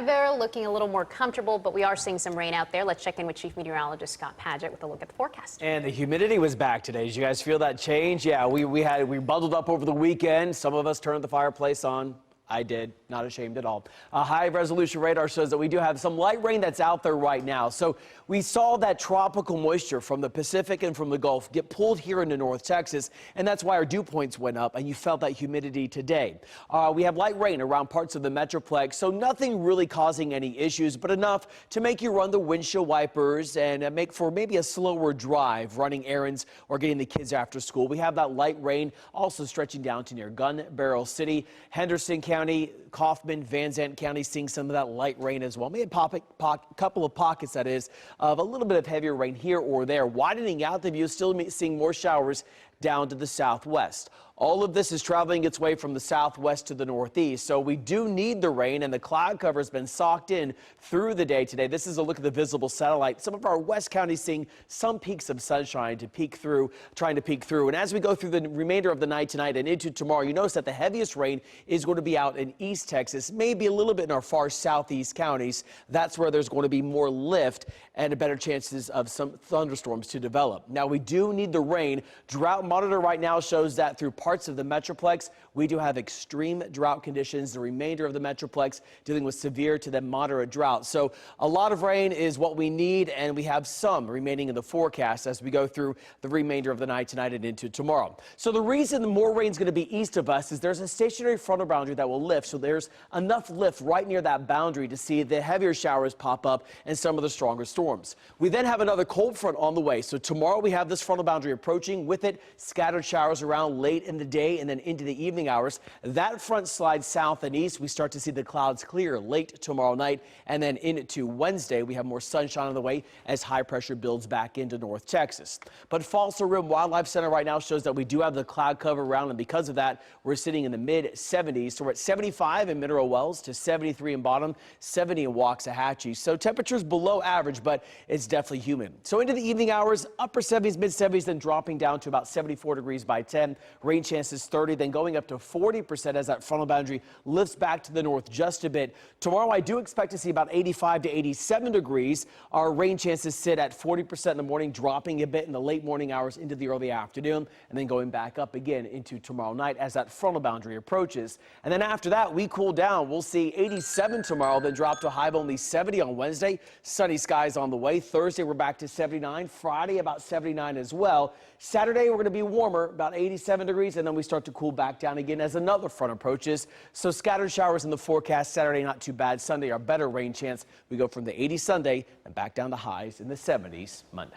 weather looking a little more comfortable, but we are seeing some rain out there. Let's check in with Chief Meteorologist Scott Padgett with a look at the forecast. And the humidity was back today. Did you guys feel that change? Yeah, we bundled up over the weekend. Some of us turned the fireplace on. I did, not ashamed at all. A high resolution radar shows that we do have some light rain that's out there right now. So we saw that tropical moisture from the Pacific and from the Gulf get pulled here into North Texas, and that's why our dew points went up, and you felt that humidity today. We have light rain around parts of the Metroplex, so nothing really causing any issues, but enough to make you run the windshield wipers and make for maybe a slower drive, running errands or getting the kids after school. We have that light rain also stretching down to near Gun Barrel City, Henderson County, Kaufman, Van Zandt County seeing some of that light rain as well. Maybe a couple of pockets, that is, of a little bit of heavier rain here or there. Widening out the view, still seeing more showers down to the southwest. All of this is traveling its way from the southwest to the northeast, so we do need the rain, and the cloud cover has been socked in through the day today. This is a look at the visible satellite. Some of our west counties seeing some peaks of sunshine trying to peek through. And as we go through the remainder of the night tonight and into tomorrow, you notice that the heaviest rain is going to be out in East Texas, maybe a little bit in our far southeast counties. That's where there's going to be more lift and better chances of some thunderstorms to develop. Now, we do need the rain. Drought monitor right now shows that through parts of the Metroplex, we do have extreme drought conditions. The remainder of the Metroplex dealing with severe to then moderate drought. So a lot of rain is what we need, and we have some remaining in the forecast as we go through the remainder of the night tonight and into tomorrow. So the reason more rain is going to be east of us is there's a stationary frontal boundary that will lift. So there's enough lift right near that boundary to see the heavier showers pop up and some of the stronger storms. We then have another cold front on the way. So tomorrow we have this frontal boundary approaching. With it, scattered showers around late in the day and then into the evening hours. That front slides south and east. We start to see the clouds clear late tomorrow night, and then into Wednesday we have more sunshine on the way as high pressure builds back into North Texas. But Fossil Rim Wildlife Center right now shows that we do have the cloud cover around, and because of that we're sitting in the mid 70s. So we're at 75 in Mineral Wells to 73 in Bottom, 70 in Waxahachie. So temperatures below average, but it's definitely humid. So into the evening hours, upper 70s, mid 70s, then dropping down to about 74 degrees by 10. Rain chances 30, then going up to 40% as that frontal boundary lifts back to the north just a bit. Tomorrow I do expect to see about 85 to 87 degrees. Our rain chances sit at 40% in the morning, dropping a bit in the late morning hours into the early afternoon, and then going back up again into tomorrow night as that frontal boundary approaches. And then after that, we cool down. We'll see 87 tomorrow, then drop to a high of only 70 on Wednesday. Sunny skies on the way. Thursday, we're back to 79. Friday, about 79 as well. Saturday, we're going to be warmer, about 87 degrees, and then we start to cool back down again as another front approaches. So scattered showers in the forecast. Saturday, not too bad. Sunday, our better rain chance. We go from the 80s Sunday and back down to highs in the 70s Monday.